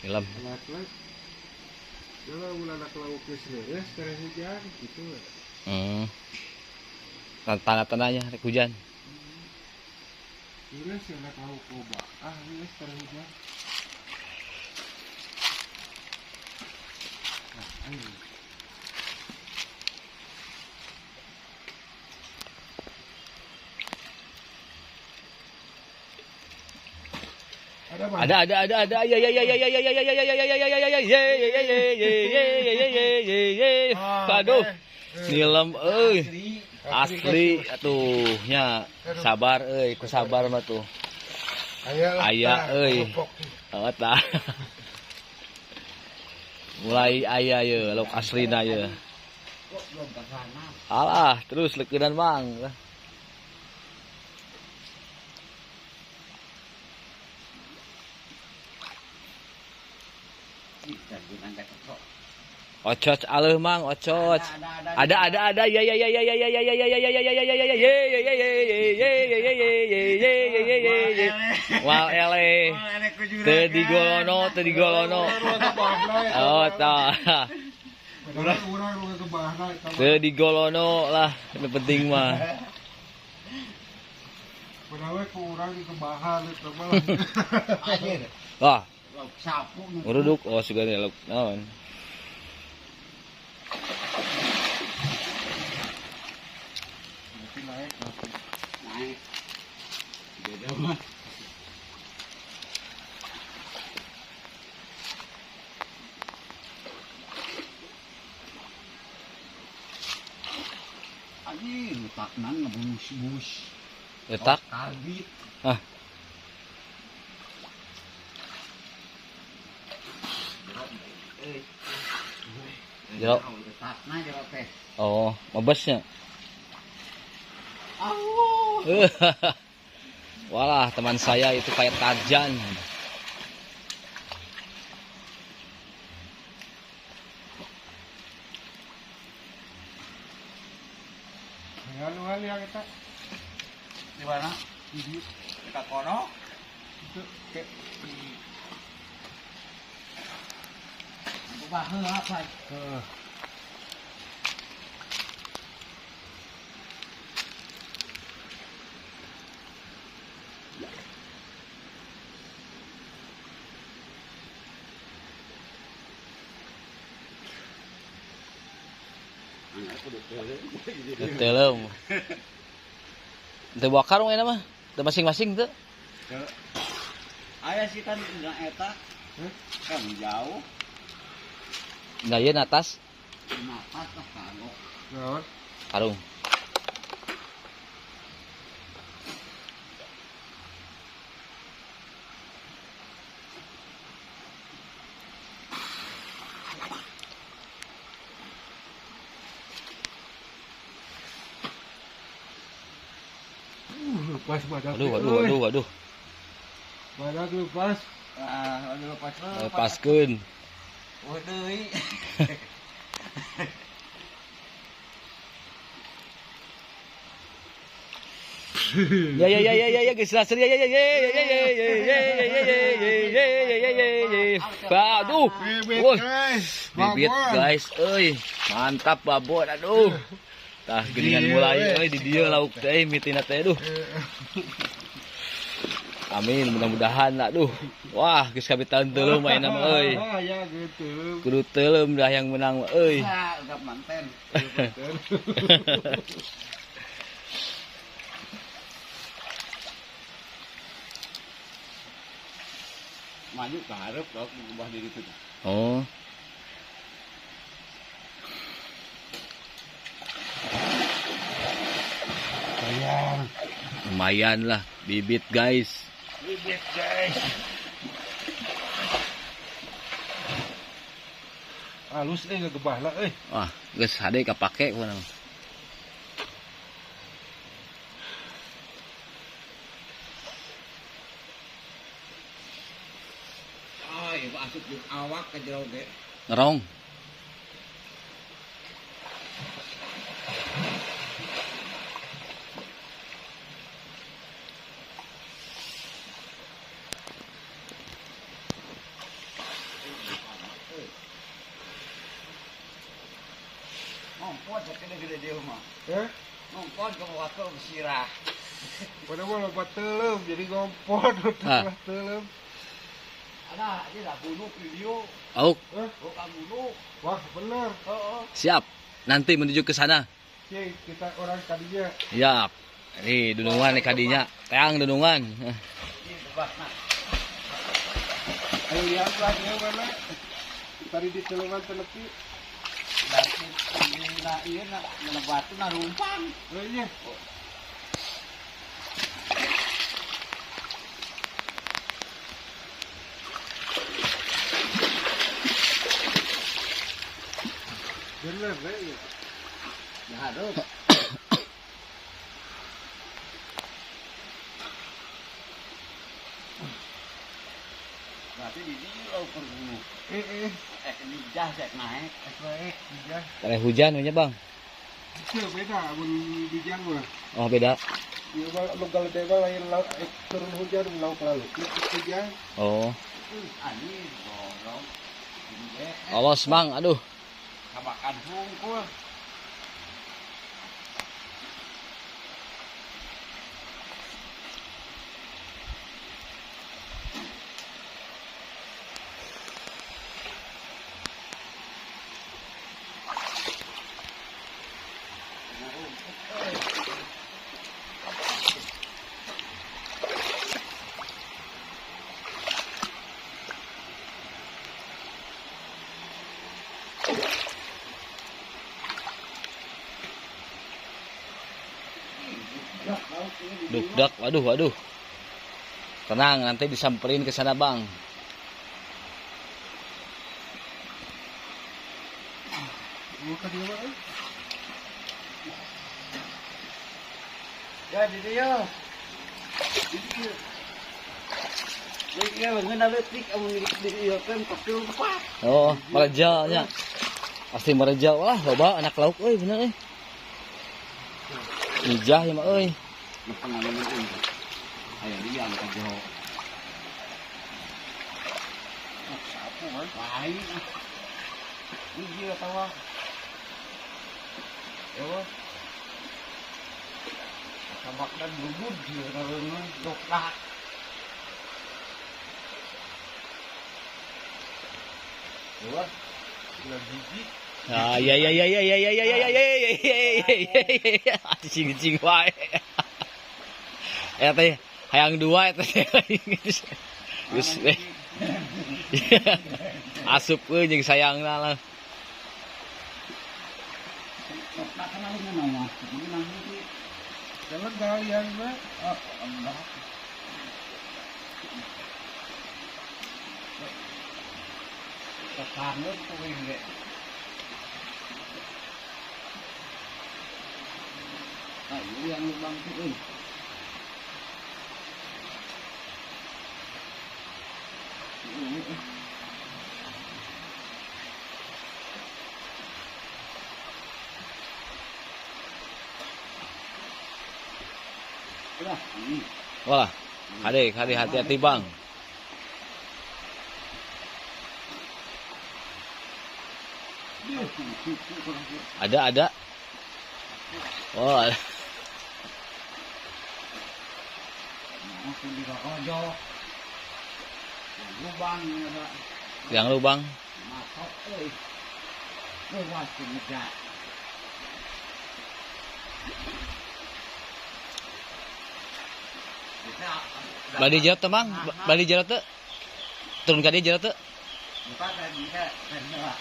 Film. Anak-anak. Kalau ulah nak lauk ke sini, sekarang hujan gitu. Tanda-tandanya hujan. Ini sih nak lauk coba. Ini sekarang hujan. Ayo. Ada. Ya. Aduh. Nilem euy. Asli atuh nya. Sabar euy, ku sabar mah tuh. Aya euy. Tah. Mulai aya ye, lauk aslina ye. Alah, terus leukeunan Mang. Ocot aleuh Mang, ocot. Ada. Ya. Wal ele. Teu digolono. Oh tah. Teu digolono lah, yang penting mah. Padahal kurang kebahan itu malah. Wah. Uruduk, oh sugane lauk naon. Naik. Beda mah. Ani letakna ngebus-bus. Letak? Kabit. Ah. Jero. Letakna jero teh. Oh, mabesnya. Walah, teman saya itu kayak Tarzan. Ngaluan ya kita. Di mana? Di Dekat kono. itu ke Baheula apa? Teuleum. Teu bakar we mah. Teu masing-masing teu. Aya sih kan enggak eta. Kan jauh. Nah, ieu atas Napas teh kagok. naon? karung. Lepas badak. Waduh. Badak lepas. Aduh lepas. Lepaskeun. Oh deui. Ya geus laser ya. Aduh. Woi. Bibit guys, euy. Mantap babon aduh. Tah geuningan mulai euy di dieu lauk teh mitina teh aduh. Amin, mudah-mudahan lah aduh. Wah, geus kabitan teuleum mainna mah euy. Ya gitu. Kudu teuleum dah yang menang mah euy. Enggak manten. Maju ke hareup dok ngubah diri itu. Oh. Lumayan lah bibit guys. Bibit guys. Halus ngegebah lah Wah, geus hade kapake kuna. Ibu asup di awak ke jero ge. Ngerong. Lompat gede-gede dia mah. Eh, Lompat ke waktu bersirah. pada mau lompat telem, jadi ngompot, lompat telem. Ada aja lah bunuh video. Auk, Bukan bunuh. Wah, bener. siap. Nanti menuju ke sana. Oke, kita orang tadinya. Ya. Nih, dunungan nih kadinya. Teang dunungan. Ini bebas nak. Ayo lihat lagi yang mana. Tadi di teleman telepi. Nah, iya nak ngelebatu nak rumpang. Oh iya. Bener, ya. Ya harus. Berarti di sini lo perlu. Ini jah cek naik. Baik, iya. Kayak hujan aja, Bang. Itu beda, mun bijang mah. Oh, beda. Ya, kalau kalau tebal lain turun hujan lauk lalu. Hujan. Oh. Ani dorong. Ini Awas, Bang. Aduh. kabakan hungkul. Dukdak. Waduh. Tenang, nanti disamperin ke sana, Bang. Muka dia mah. Ya di dia. Dia mengenal letik kamu dia kan pakai umpat. Oh, merejanya. Pasti mereja. Wah, loba anak lauk euy, bener euy. Ijah ya mah euy. Pengalaman ini. Ayo dia angkat jauh. Apa kan? Lain. Ini dia tawa. Ya. Sabak dan bubur dia karena dokter. Ya. Lagi. Ah, ya. Cing wae. Teh hayang dua eta teh. Geus teh. Asup euy jeung sayangna lah. Tak kenal dengan nama. Ini nanti Jangan kalian mah. Allah. Kekarnya tuh ini. Ayo yang lubang tuh. Wah, hati-hati, Bang. Ada. Oh, ada. Langsung di kojok. Lubang ada. Yang lubang. Masuk euy. Lewat ke negara. Bali jerot teh, Bang. Bali jerot teh. Turun ka dieu jerot teh. Bukan tadi kan benar.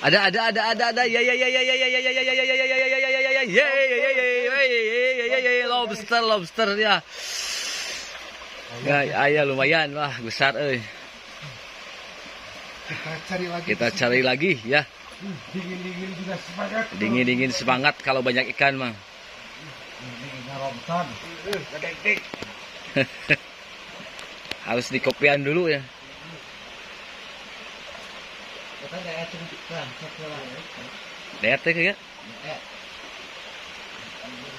Ada. Ya. Lobster ya. Ya, lumayan wah, besar euy. Kita cari lagi. Kita cari lagi ya. Dingin-dingin juga semangat. Dingin-dingin semangat kalau banyak ikan mah. Dinginnya romtan. Kedek-dek. Harus dikopian dulu ya. Kita kayak cerita sekolah. Lihat ya kayak.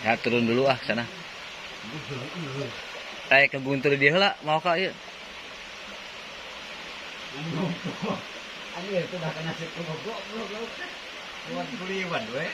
Ya turun dulu ah sana. Ke Guntur dia lah mau kak ya. Ani itu dah kena sip goblok. Buat kuliwan we.